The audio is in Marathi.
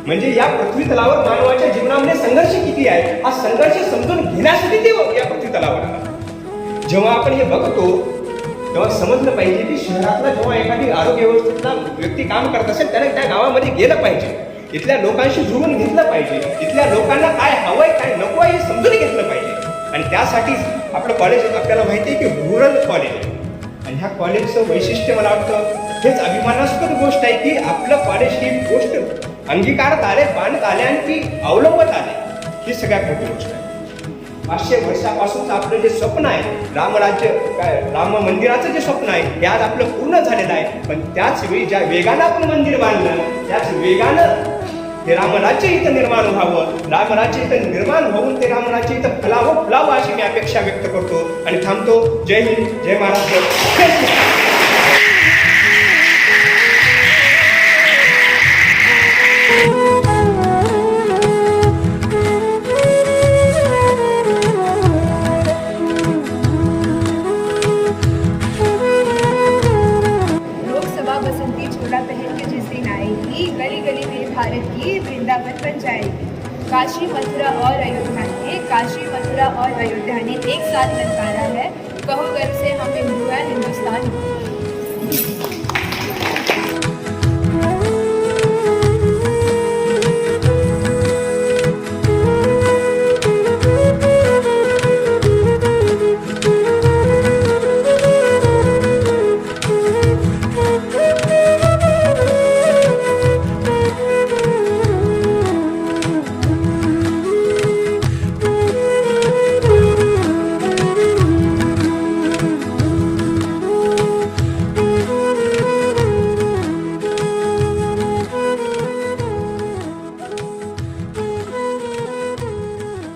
म्हणजे या पृथ्वी तलावर मानवाच्या जीवनामध्ये संघर्ष किती आहे हा संघर्ष समजून घेण्यासाठी ते या पृथ्वी तलावर आला. जेव्हा आपण हे बघतो तेव्हा समजलं पाहिजे की शहरातला जेव्हा एखादी आरोग्य व्यवस्थेतला व्यक्ती काम करत असेल त्याने त्या गावामध्ये गेलं पाहिजे, इथल्या लोकांशी जुळून घेतलं पाहिजे, इथल्या लोकांना काय हवंय काय नको आहे हे समजून घेतलं पाहिजे. आणि त्यासाठीच आपलं कॉलेज आपल्याला माहिती आहे की रुरल कॉलेज आहे. आणि ह्या कॉलेजचं वैशिष्ट्य मला वाटतं हेच अभिमानास्पद गोष्ट आहे की आपलं कॉलेज ही गोष्ट अंगीकारत आले, बांधत आले आणि ती अवलंबत आले. ही सगळ्यात मोठी गोष्ट आहे. 500 वर्षापासूनच आपलं जे स्वप्न आहे रामराज्य राम मंदिराचं जे स्वप्न आहे हे आज आपलं पूर्ण झालेलं आहे. पण त्याच वेळी ज्या वेगानं आपण मंदिर बांधलं त्याच वेगानं हे रामराज्य इथं निर्माण व्हावं, रामराज्य इथं निर्माण होऊन ते रामराज्य इथं फुलावं अशी मी अपेक्षा व्यक्त करतो आणि थांबतो. जय हिंद, जय महाराष्ट्र. बसंती छोला पहन के जिस दिन आएगी, गली गली में भारत की वृंदावन बन जाएगी. काशी मथुरा और अयोध्या ने एक साथ ललकारा है, कहो गर्व से हम हिंदू हैं, हिंदुस्तान.